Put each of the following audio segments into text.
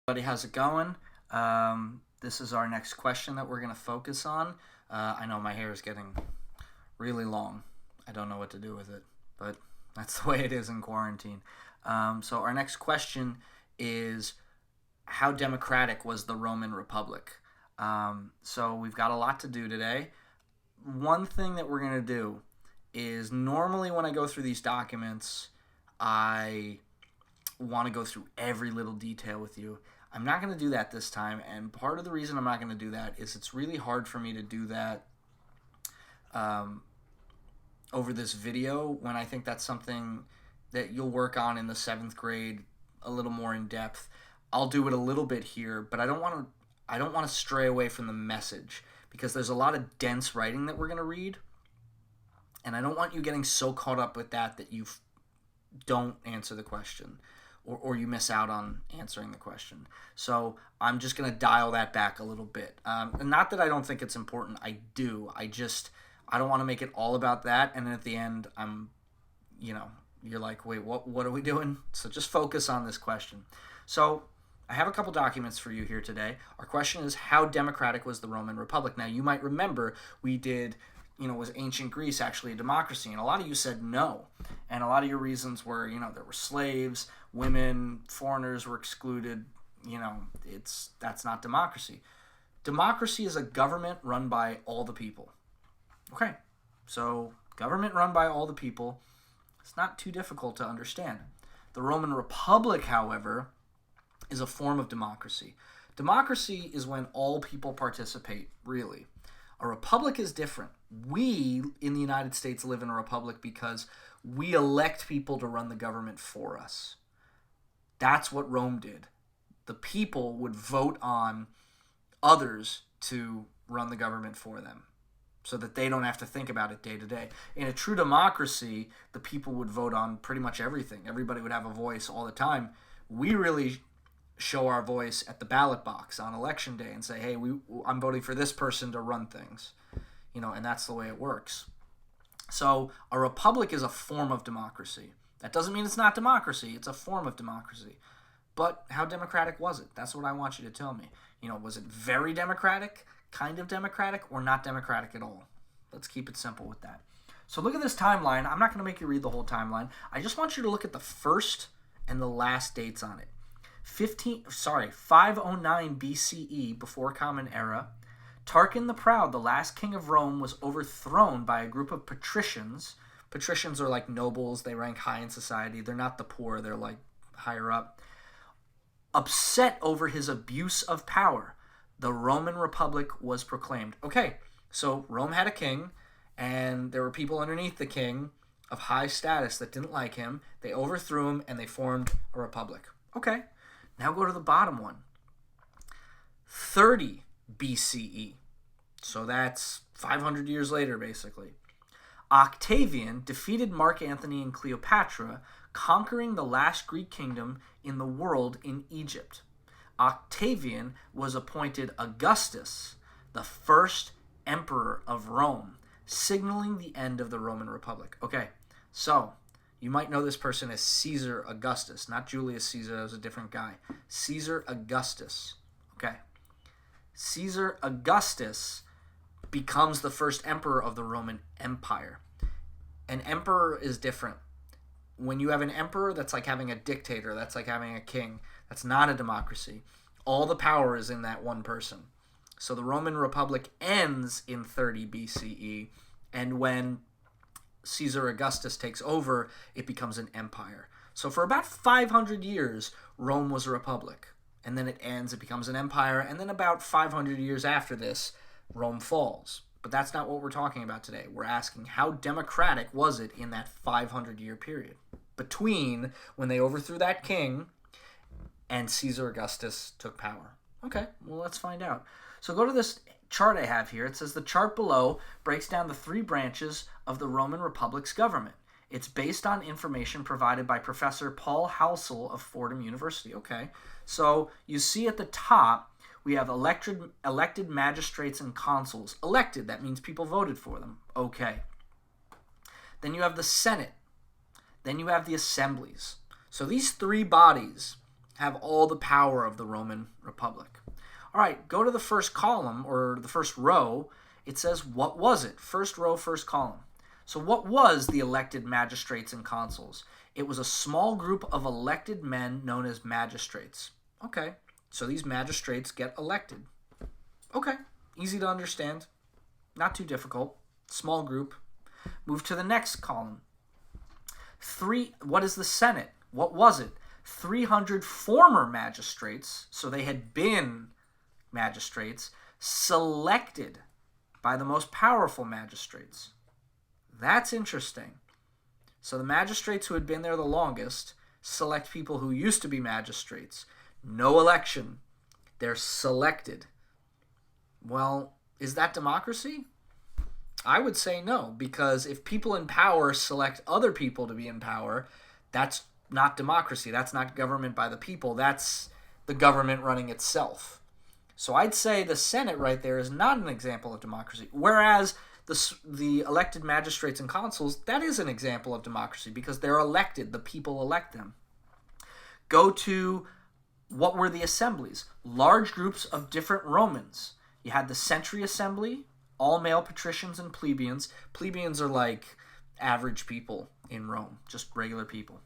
Buddy, how's it going? This is our next question that we're going to focus on. I know my hair is getting really long. I don't know what to do with it, but that's the way it is in quarantine. So, our next question is, how democratic was the Roman Republic? So, we've got a lot to do today. One thing that we're going to do is, normally when I go through these documents, I want to go through every little detail with you. I'm not going to do that this time, and part of the reason I'm not going to do that is it's really hard for me to do that um, over this video when I think that's something that you'll work on in the 7th grade a little more in depth. I'll do it a little bit here, but I don't want to stray away from the message because there's a lot of dense writing that we're going to read, and I don't want you getting so caught up with that you don't answer the question, or you miss out on answering the question. So I'm just going to dial that back a little bit. And not that I don't think it's important. I do. I don't want to make it all about that. And then at the end, you're like, wait, what are we doing? So just focus on this question. So I have a couple documents for you here today. Our question is, how democratic was the Roman Republic? Now, you might remember we did, was ancient Greece actually a democracy? And a lot of you said no. And a lot of your reasons were, there were slaves, women, foreigners were excluded. That's not democracy. Democracy is a government run by all the people. Okay, so government run by all the people, it's not too difficult to understand. The Roman Republic, however, is a form of democracy. Democracy is when all people participate, really. A republic is different. We, in the United States, live in a republic because we elect people to run the government for us. That's what Rome did. The people would vote on others to run the government for them so that they don't have to think about it day to day. In a true democracy, the people would vote on pretty much everything. Everybody would have a voice all the time. We really show our voice at the ballot box on election day and say, hey, I'm voting for this person to run things, and that's the way it works. So a republic is a form of democracy. That doesn't mean it's not democracy. It's a form of democracy. But how democratic was it? That's what I want you to tell me. Was it very democratic, kind of democratic, or not democratic at all? Let's keep it simple with that. So look at this timeline. I'm not going to make you read the whole timeline. I just want you to look at the first and the last dates on it. 509 BCE, before Common Era, Tarquin the Proud, the last king of Rome, was overthrown by a group of patricians. Patricians are like nobles. They rank high in society. They're not the poor. They're like higher up. Upset over his abuse of power, the Roman Republic was proclaimed. Okay, so Rome had a king, and there were people underneath the king of high status that didn't like him. They overthrew him, and they formed a republic. Okay, now go to the bottom one. 30 BCE. So that's 500 years later, basically. Octavian defeated Mark Antony and Cleopatra, conquering the last Greek kingdom in the world in Egypt. Octavian was appointed Augustus, the first emperor of Rome, signaling the end of the Roman Republic. Okay, so you might know this person as Caesar Augustus, not Julius Caesar, that was a different guy. Caesar Augustus. Okay. Caesar Augustus becomes the first emperor of the Roman Empire. An emperor is different. When you have an emperor, that's like having a dictator. That's like having a king. That's not a democracy. All the power is in that one person. So the Roman Republic ends in 30 BCE, and when Caesar Augustus takes over, it becomes an empire. So for about 500 years, Rome was a republic. And then it ends, it becomes an empire, and then about 500 years after this, Rome falls. But that's not what we're talking about today. We're asking, how democratic was it in that 500-year period between when they overthrew that king and Caesar Augustus took power? Okay, well, let's find out. So go to this chart I have here. It says the chart below breaks down the 3 branches of the Roman Republic's government. It's based on information provided by Professor Paul Halsell of Fordham University. Okay, so you see at the top, we have elected magistrates and consuls. Elected, that means people voted for them. Okay. Then you have the Senate. Then you have the assemblies. So these 3 bodies have all the power of the Roman Republic. All right, go to the first column or the first row. It says, what was it? First row, first column. So what was the elected magistrates and consuls? It was a small group of elected men known as magistrates. Okay, so these magistrates get elected. Okay, easy to understand. Not too difficult. Small group. Move to the next column. What is the Senate? What was it? 300 former magistrates, so they had been magistrates, selected by the most powerful magistrates. That's interesting. So the magistrates who had been there the longest select people who used to be magistrates. No election. They're selected. Well, is that democracy? I would say no, because if people in power select other people to be in power, that's not democracy. That's not government by the people. That's the government running itself. So I'd say the Senate right there is not an example of democracy. Whereas the elected magistrates and consuls, that is an example of democracy because they're elected. The people elect them. Go to what were the assemblies? Large groups of different Romans. You had the Century Assembly, all male patricians and plebeians. Plebeians are like average people in Rome, just regular people.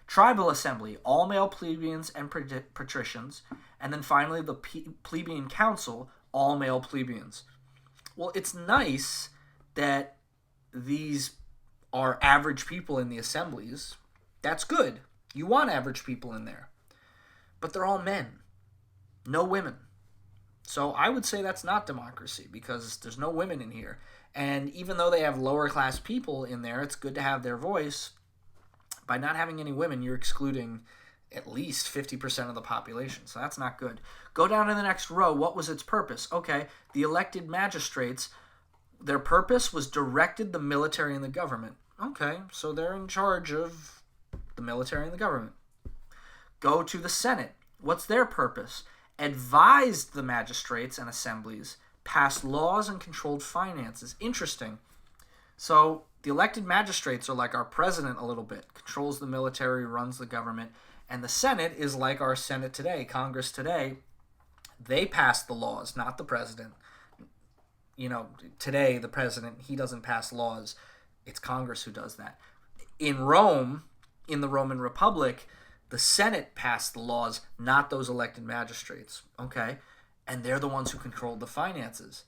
Tribal Assembly, all male plebeians and patricians. And then finally the plebeian council, all male plebeians. Well, it's nice that these are average people in the assemblies. That's good. You want average people in there. But they're all men. No women. So I would say that's not democracy because there's no women in here. And even though they have lower class people in there, it's good to have their voice. By not having any women, you're excluding at least 50% of the population. So that's not good. Go down to the next row. What was its purpose? Okay, the elected magistrates, their purpose was directed the military and the government. Okay, so they're in charge of the military and the government. Go to the Senate. What's their purpose? Advised the magistrates and assemblies, passed laws and controlled finances. Interesting. So the elected magistrates are like our president a little bit, controls the military, runs the government, and the Senate is like our Senate today, Congress today. They pass the laws, not the president. You know, today the president, he doesn't pass laws. It's Congress who does that. In Rome, in the Roman Republic, the Senate passed the laws, not those elected magistrates. Okay? And they're the ones who controlled the finances.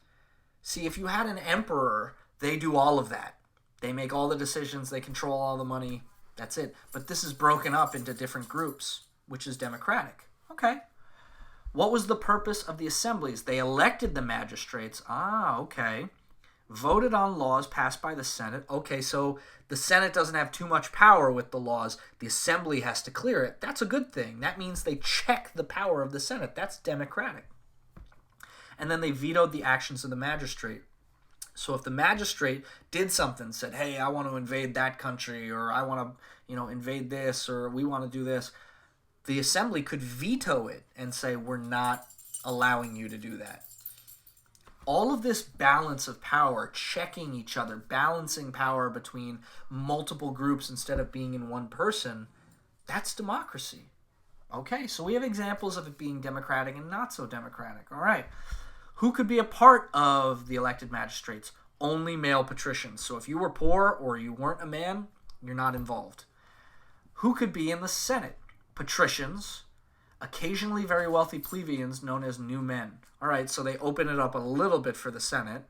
See, if you had an emperor, they do all of that. They make all the decisions, they control all the money. That's it. But this is broken up into different groups, which is democratic. Okay. What was the purpose of the assemblies? They elected the magistrates. Okay. Voted on laws passed by the Senate. Okay, so the Senate doesn't have too much power with the laws. The assembly has to clear it. That's a good thing. That means they check the power of the Senate. That's democratic. And then they vetoed the actions of the magistrate. So if the magistrate did something, said, hey, I want to invade that country, or I want to, invade this, or we want to do this, the assembly could veto it and say, we're not allowing you to do that. All of this balance of power, checking each other, balancing power between multiple groups instead of being in one person, that's democracy. Okay, so we have examples of it being democratic and not so democratic. All right. Who could be a part of the elected magistrates? Only male patricians. So if you were poor or you weren't a man, you're not involved. Who could be in the Senate? Patricians, occasionally very wealthy plebeians known as new men. All right, so they open it up a little bit for the Senate.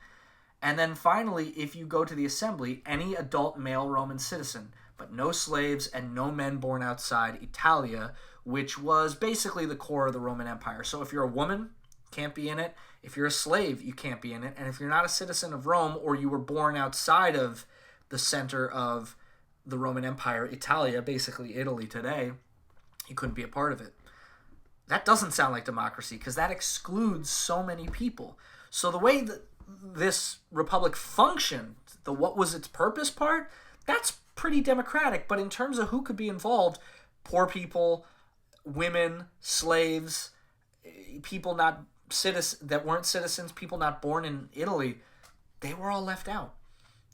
And then finally, if you go to the assembly, any adult male Roman citizen, but no slaves and no men born outside Italia, which was basically the core of the Roman Empire. So if you're a woman, can't be in it. If you're a slave, you can't be in it. And if you're not a citizen of Rome or you were born outside of the center of the Roman Empire, Italia, basically Italy today, you couldn't be a part of it. That doesn't sound like democracy because that excludes so many people. So the way that this republic functioned, the what was its purpose part, that's pretty democratic. But in terms of who could be involved, poor people, women, slaves, people not that weren't citizens, people not born in Italy, they were all left out.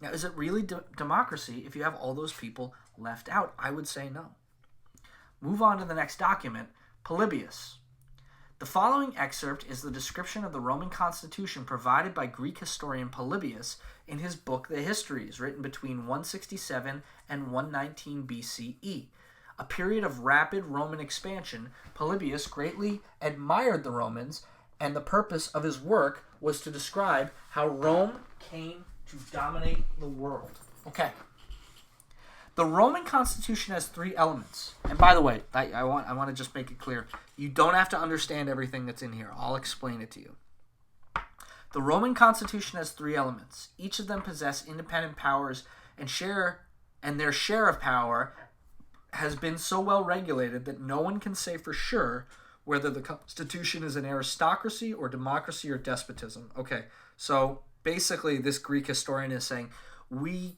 Now, is it really democracy if you have all those people left out? I would say no. Move on to the next document. Polybius. The following excerpt is the description of the Roman constitution provided by Greek historian Polybius in his book The Histories, written between 167 and 119 BCE. A period of rapid Roman expansion, Polybius greatly admired the Romans, and the purpose of his work was to describe how Rome came to dominate the world. Okay. The Roman constitution has three elements. And by the way, I want to just make it clear. You don't have to understand everything that's in here. I'll explain it to you. The Roman constitution has three elements. Each of them possess independent powers and their share of power has been so well regulated that no one can say for sure whether the constitution is an aristocracy or democracy or despotism. Okay, so basically this Greek historian is saying we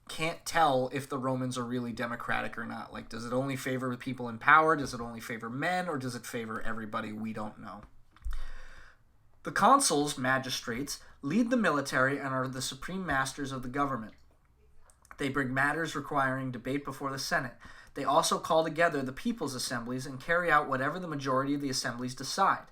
can't tell if the Romans are really democratic or not. Like, does it only favor the people in power? Does it only favor men? Or does it favor everybody? We don't know. The consuls, magistrates, lead the military and are the supreme masters of the government. They bring matters requiring debate before the Senate. They also call together the people's assemblies and carry out whatever the majority of the assemblies decide.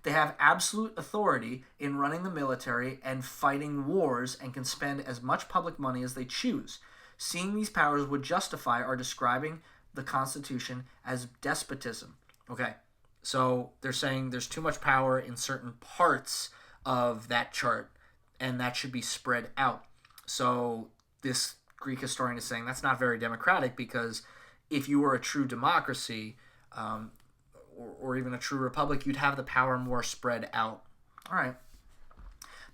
They have absolute authority in running the military and fighting wars and can spend as much public money as they choose. Seeing these powers would justify our describing the Constitution as despotism. Okay, so they're saying there's too much power in certain parts of that chart, and that should be spread out. So this Greek historian is saying that's not very democratic, because if you were a true democracy, or even a true republic, you'd have the power more spread out. All right.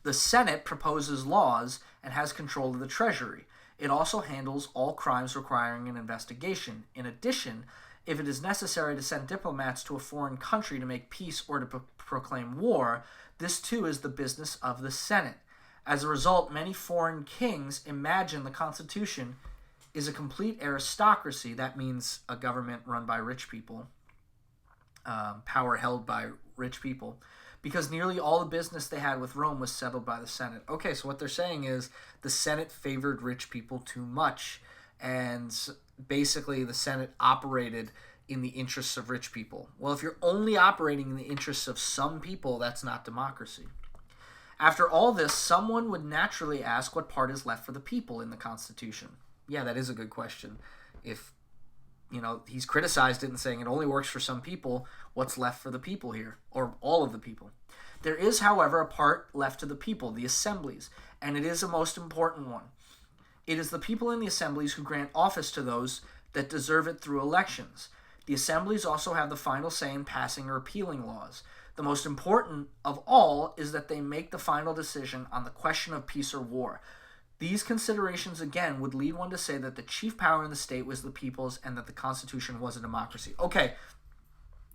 The Senate proposes laws and has control of the treasury. It also handles all crimes requiring an investigation. In addition, if it is necessary to send diplomats to a foreign country to make peace or to proclaim war, this too is the business of the Senate. As a result, many foreign kings imagine the Constitution is a complete aristocracy. That means a government run by rich people. Power held by rich people, because nearly all the business they had with Rome was settled by the Senate. Okay, so what they're saying is the Senate favored rich people too much, and basically the Senate operated in the interests of rich people. Well, if you're only operating in the interests of some people, that's not democracy. After all this, someone would naturally ask what part is left for the people in the Constitution. Yeah, that is a good question. If he's criticized it and saying it only works for some people, what's left for the people here? Or all of the people? There is, however, a part left to the people, the assemblies, and it is a most important one. It is the people in the assemblies who grant office to those that deserve it through elections. The assemblies also have the final say in passing or repealing laws. The most important of all is that they make the final decision on the question of peace or war. These considerations, again, would lead one to say that the chief power in the state was the people's and that the Constitution was a democracy. Okay,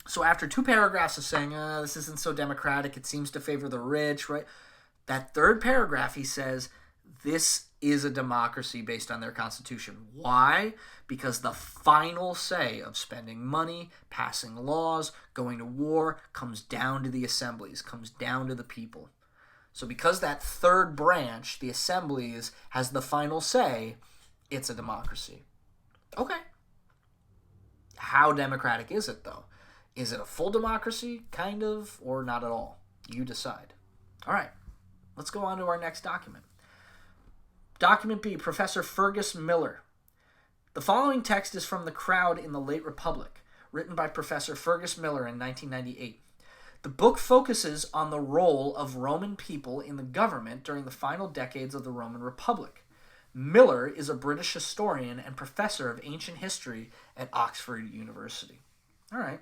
so after two paragraphs of saying, this isn't so democratic, it seems to favor the rich, right? That third paragraph, he says, this is a democracy based on their Constitution. Why? Because the final say of spending money, passing laws, going to war, comes down to the assemblies, comes down to the people. So because that third branch, the assemblies, has the final say, it's a democracy. Okay. How democratic is it, though? Is it a full democracy, kind of, or not at all? You decide. All right. Let's go on to our next document. Document B, Professor Fergus Miller. The following text is from The Crowd in the Late Republic, written by Professor Fergus Miller in 1998. The book focuses on the role of Roman people in the government during the final decades of the Roman Republic. Miller is a British historian and professor of ancient history at Oxford University. All right.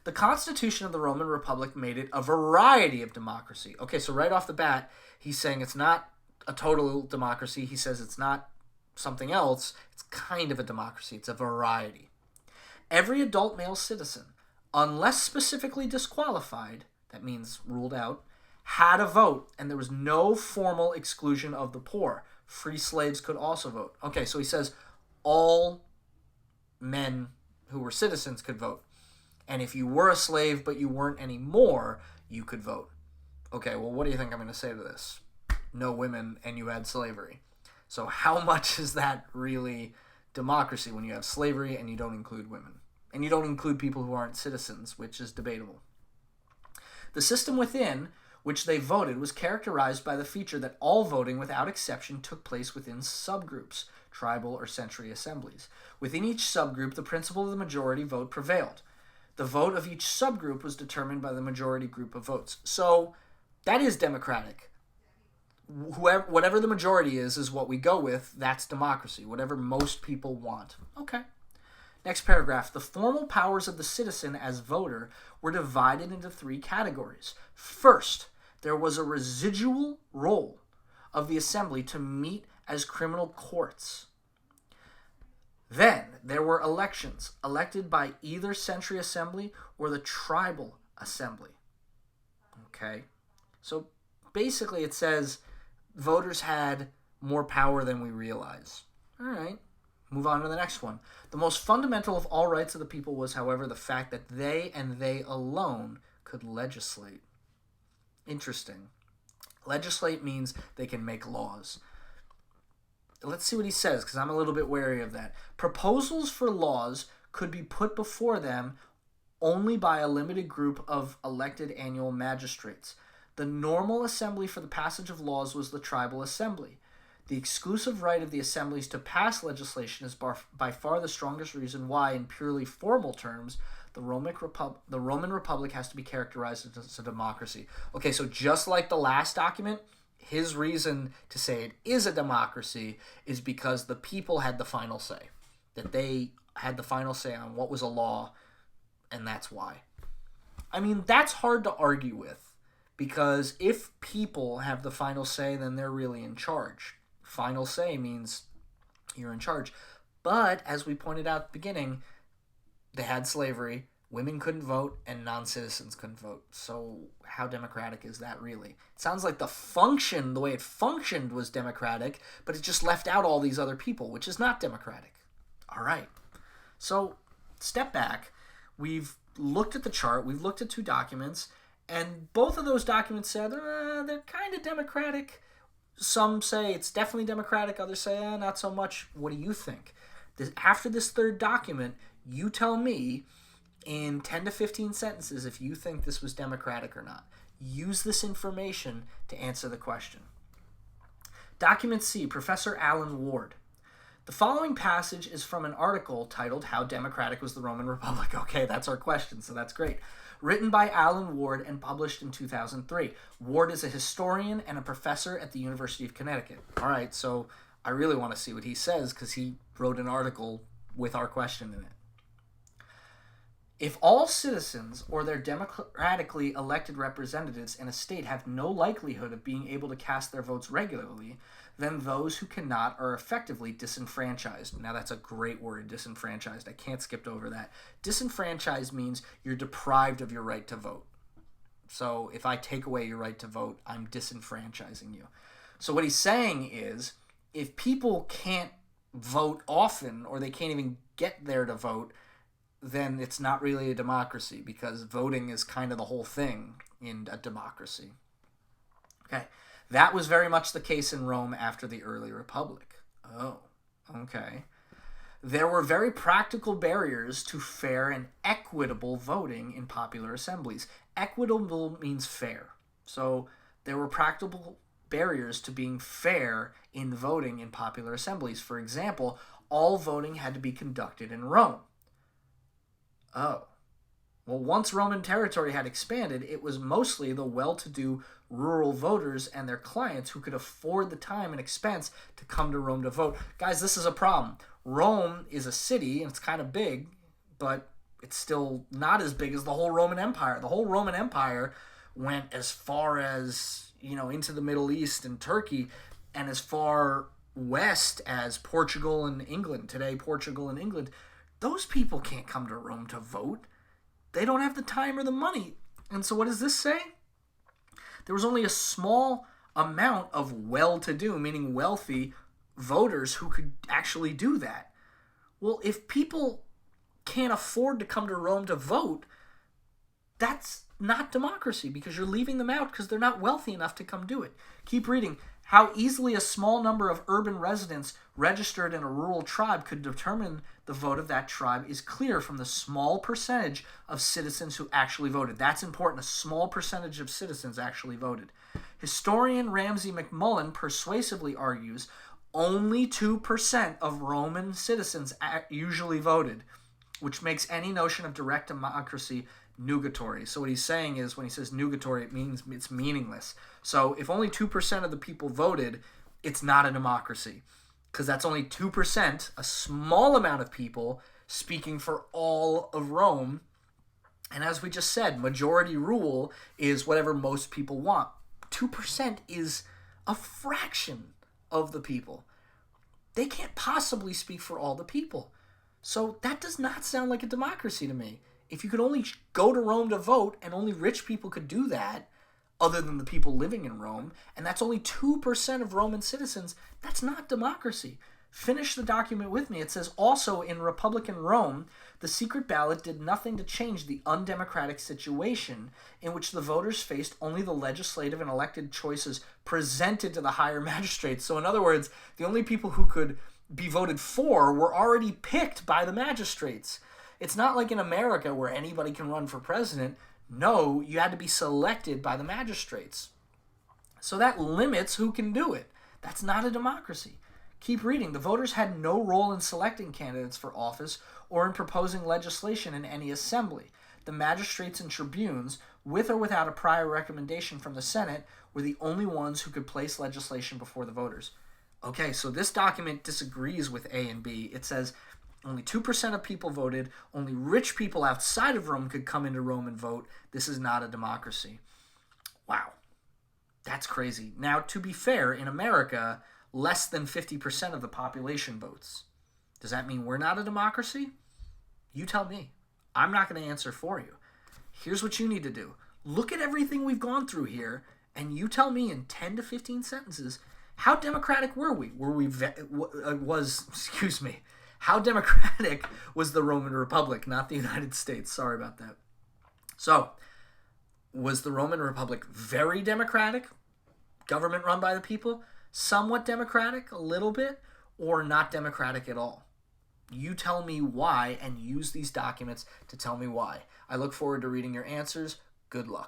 The Constitution of the Roman Republic made it a variety of democracy. Okay, so right off the bat, he's saying it's not a total democracy. He says it's not something else. It's kind of a democracy. It's a variety. Every adult male citizen, unless specifically disqualified, that means ruled out, had a vote, and there was no formal exclusion of the poor. Free slaves could also vote. Okay, so he says all men who were citizens could vote. And if you were a slave but you weren't anymore, you could vote. Okay, well, what do you think I'm going to say to this? No women and you had slavery. So how much is that really democracy when you have slavery and you don't include women? And you don't include people who aren't citizens, which is debatable. The system within which they voted was characterized by the feature that all voting, without exception, took place within subgroups, tribal or century assemblies. Within each subgroup, the principle of the majority vote prevailed. The vote of each subgroup was determined by the majority group of votes. So that is democratic. Whatever the majority is what we go with. That's democracy. Whatever most people want. Okay. Next paragraph. The formal powers of the citizen as voter were divided into 3 categories. First, there was a residual role of the assembly to meet as criminal courts. Then there were elections, elected by either century assembly or the tribal assembly. Okay? So basically it says voters had more power than we realize. All right. Move on to the next one. The most fundamental of all rights of the people was, however, the fact that they and they alone could legislate. Interesting. Legislate means they can make laws. Let's see what he says, because I'm a little bit wary of that. Proposals for laws could be put before them only by a limited group of elected annual magistrates. The normal assembly for the passage of laws was the tribal assembly. The exclusive right of the assemblies to pass legislation is by far the strongest reason why, in purely formal terms, the Roman Republic has to be characterized as a democracy. Okay, so just like the last document, his reason to say it is a democracy is because the people had the final say. That they had the final say on what was a law, and that's why. I mean, that's hard to argue with. Because if people have the final say, then they're really in charge. Final say means you're in charge. But, as we pointed out at the beginning, they had slavery, women couldn't vote, and non-citizens couldn't vote. So, how democratic is that really? It sounds like the way it functioned was democratic, but it just left out all these other people, which is not democratic. All right. So, step back. We've looked at the chart. We've looked at 2 documents. And both of those documents said they're kind of democratic. Some say it's definitely democratic. Others say not so much. What do you think? After this 3rd document, you tell me in 10 to 15 sentences if you think this was democratic or not. Use this information to answer the question. Document C, Professor Alan Ward. The following passage is from an article titled How Democratic Was the Roman Republic? Okay, that's our question, so that's great. Written by Alan Ward and published in 2003. Ward is a historian and a professor at the University of Connecticut. All right, so I really want to see what he says because he wrote an article with our question in it. If all citizens or their democratically elected representatives in a state have no likelihood of being able to cast their votes regularly, then those who cannot are effectively disenfranchised. Now that's a great word, disenfranchised. I can't skip over that. Disenfranchised means you're deprived of your right to vote. So if I take away your right to vote, I'm disenfranchising you. So what he's saying is, if people can't vote often or they can't even get there to vote, then it's not really a democracy because voting is kind of the whole thing in a democracy. Okay. That was very much the case in Rome after the early republic. Oh, okay. There were very practical barriers to fair and equitable voting in popular assemblies. Equitable means fair. So there were practical barriers to being fair in voting in popular assemblies. For example, all voting had to be conducted in Rome. Oh. Well, once Roman territory had expanded, it was mostly the well-to-do rural voters and their clients who could afford the time and expense to come to Rome to vote. Guys, this is a problem. Rome is a city, and it's kind of big, but it's still not as big as the whole Roman Empire. The whole Roman Empire went as far as, into the Middle East and Turkey, and as far west as Portugal and England. Today, Portugal and England. Those people can't come to Rome to vote. They don't have the time or the money. And so what does this say? There was only a small amount of well-to-do, meaning wealthy, voters who could actually do that. Well, if people can't afford to come to Rome to vote, that's not democracy because you're leaving them out because they're not wealthy enough to come do it. Keep reading. How easily a small number of urban residents registered in a rural tribe could determine the vote of that tribe is clear from the small percentage of citizens who actually voted. That's important. A small percentage of citizens actually voted. Historian Ramsay MacMullen persuasively argues only 2% of Roman citizens usually voted, which makes any notion of direct democracy nugatory. So what he's saying is when he says nugatory, it means it's meaningless. So if only 2% of the people voted, it's not a democracy because that's only 2%, a small amount of people speaking for all of Rome. And as we just said, majority rule is whatever most people want. 2% is a fraction of the people. They can't possibly speak for all the people. So that does not sound like a democracy to me. If you could only go to Rome to vote and only rich people could do that, other than the people living in Rome, and that's only 2% of Roman citizens, that's not democracy. Finish the document with me. It says, also in Republican Rome, the secret ballot did nothing to change the undemocratic situation in which the voters faced only the legislative and elected choices presented to the higher magistrates. So in other words, the only people who could be voted for were already picked by the magistrates. It's not like in America where anybody can run for president. No, you had to be selected by the magistrates. So that limits who can do it. That's not a democracy. Keep reading. The voters had no role in selecting candidates for office or in proposing legislation in any assembly. The magistrates and tribunes, with or without a prior recommendation from the Senate, were the only ones who could place legislation before the voters. Okay, so this document disagrees with A and B. It says only 2% of people voted. Only rich people outside of Rome could come into Rome and vote. This is not a democracy. Wow. That's crazy. Now, to be fair, in America, less than 50% of the population votes. Does that mean we're not a democracy? You tell me. I'm not going to answer for you. Here's what you need to do. Look at everything we've gone through here, and you tell me in 10 to 15 sentences, how democratic were we? How democratic was the Roman Republic, not the United States? Sorry about that. So, was the Roman Republic very democratic? Government run by the people? Somewhat democratic, a little bit, or not democratic at all? You tell me why and use these documents to tell me why. I look forward to reading your answers. Good luck.